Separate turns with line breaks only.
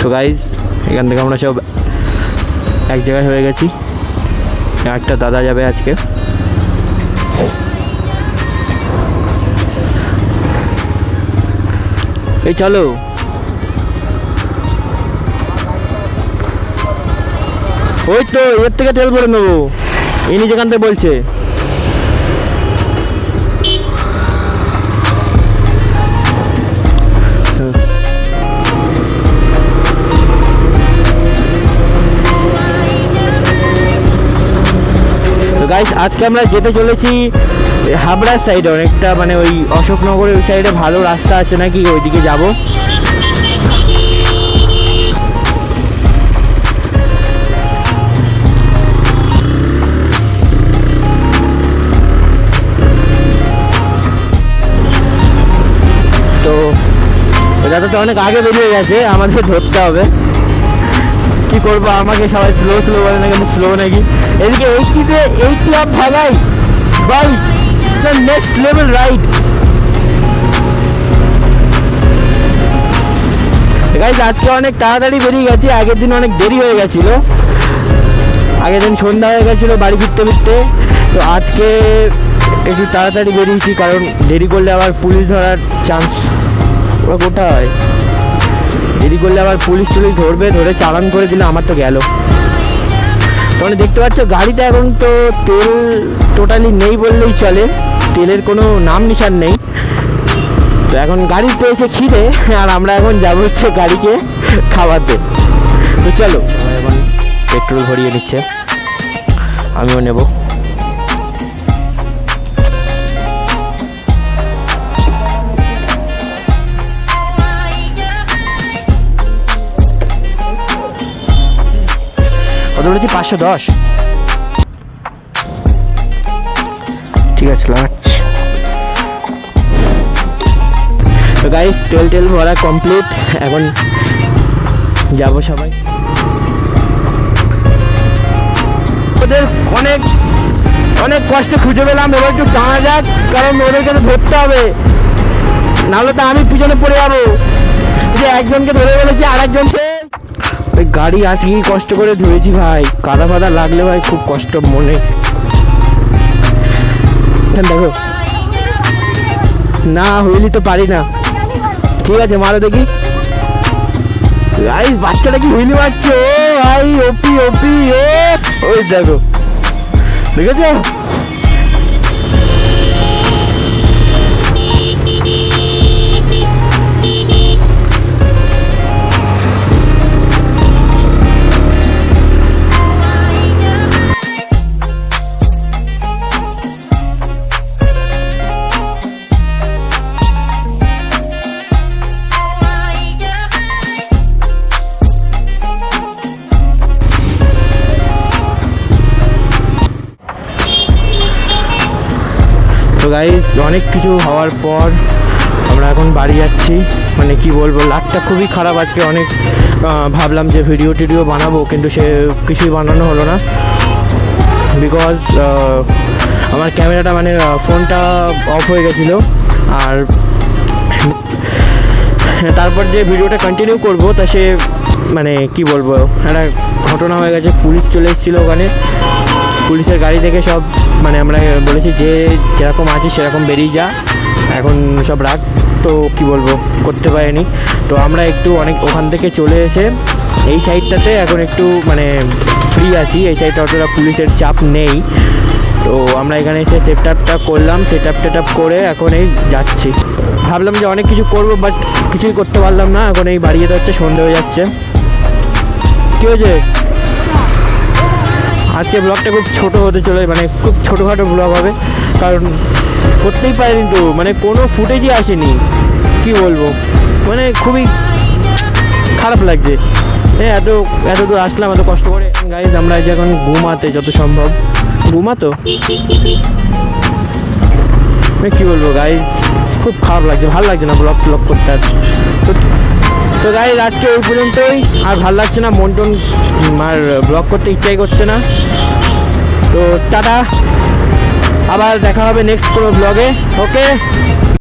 তো গাইজ এখান থেকে আমরা সব এক জায়গায় হয়ে গেছি। একটা দাদা যাবে আজকে। এই চলো, ওই তো এর থেকে তেল ভরে নেবো, ইনি যেখান থেকে বলছে। গাইস আজকে আমরা যেতে চলেছি হাবড়ার সাইডে, অনেকটা মানে ওই অশোকনগরের ওই সাইডে ভালো রাস্তা আছে নাকি, ওইদিকে যাব। তো রাস্তাটা অনেক আগে বেরিয়ে গেছে, আমাদের ধরতে হবে। কি করবো, আমাকে সবাই স্লো স্লো বলে না, কিন্তু স্লো নাকি। এদিকে 80 আপ ভাগাই ভাই, নেক্সট লেভেল রাইড। গাইস আজকে অনেক তাড়াতাড়ি বেরিয়ে গেছি, আগের দিন অনেক দেরি হয়ে গেছিলো, আগের দিন সন্ধ্যা হয়ে গেছিলো বাড়ি ফিরতে ফিরতে। তো আজকে একটু তাড়াতাড়ি বেরিয়েছি, কারণ দেরি করলে আবার পুলিশ ধরার চান্স কোথায়, দেরি করলে আবার পুলিশ টুলিশ ধরবে, ধরে চালান করে দিলে আমার তো গেল। তোমরা দেখতে পাচ্ছ গাড়িতে এখন তো তেল টোটালি নেই বললেই চলে, তেলের কোনো নাম নিশান নেই। তো এখন গাড়ি পেয়েছে খিদে, আর আমরা এখন যাবো হচ্ছে গাড়িকে খাওয়াতে। তো চলো, এখন পেট্রোল ভরিয়ে নিচ্ছে, আমিও নেব। কত বলেছি? 510। ঠিক আছে, লাগাচ্ছি। তো গাইস তেল ভরা কমপ্লিট, এখন যাব সবাই। ওদের অনেক অনেক কষ্টে খুঁজে পেলাম, এবার একটু টানা যাক, কারণ ওদেরকে তো ধরতে হবে, নাহলে তো আমি পিছনে পড়ে যাবো। যে একজনকে ধরে বলেছি, আর একজনকে ওই গাড়ি আজকে কষ্ট করে ধরেছি ভাই, কাদা ফাদা লাগলে ভাই খুব কষ্ট মনে। দেখো না হইলি তো পারি না, ঠিক আছে মারো দেখি। গাইস বাচ্চাটা কি হুইলি মারছে, ও ভাই ওপি ওপি, ওই দেখো দেখেছো। তো গাইস অনেক কিছু হওয়ার পর আমরা এখন বাড়ি যাচ্ছি। মানে কি বলবো, লাকটা খুবই খারাপ আজকে। অনেক ভাবলাম যে ভিডিও টিডিও বানাবো, কিন্তু সে কিছুই বানানো হলো না, বিকজ আমার ক্যামেরাটা মানে ফোনটা অফ হয়ে গেছিলো। আর তারপর যে ভিডিওটা কন্টিনিউ করবো, তা সে মানে কি বলবো, একটা ঘটনা হয়ে গেছে। পুলিশ চলে এসেছিলো ওখানে, পুলিশের গাড়ি থেকে সব মানে আমরা বলেছি যে যেরকম আছিস সেরকম বেরিয়ে যা, এখন সব রাখ। তো কি বলবো, করতে পারিনি। তো আমরা একটু অনেক ওখান থেকে চলে এসে এই সাইডটাতে এখন একটু মানে ফ্রি আছি, এই সাইডটা অতটা পুলিশের চাপ নেই। তো আমরা এখানে এসে সেটআপটা করলাম, সেটআপ করে এখন এই যাচ্ছি। ভাবলাম যে অনেক কিছু করবো, বাট কিছুই করতে পারলাম না। এখন এই বাড়ি যেতে হচ্ছে, সন্ধে হয়ে যাচ্ছে। কী হয়েছে? আজকে ব্লগটা খুব ছোট হতে চলে, মানে খুব ছোটোখাটো ব্লগ হবে, কারণ করতেই পারিনি তো, মানে কোনো ফুটেজই আসেনি। কি বলবো, মানে খুবই খারাপ লাগছে। হ্যাঁ, এত দূর আসলাম এত কষ্ট করে। গাইজ আমরা যে এখন ঘুমাতে যত সম্ভব ঘুমাতো, কি বলবো গাইজ, খুব খারাপ লাগছে, ভালো লাগছে না ব্লগ করতে। তো গাইজ আজকে ওই পর্যন্তই, আর ভালো লাগছে না, মন টন আর ব্লগ করতে ইচ্ছাই করছে না। তো টাটা, আবার দেখা হবে নেক্সট কোনো ব্লগে। ওকে।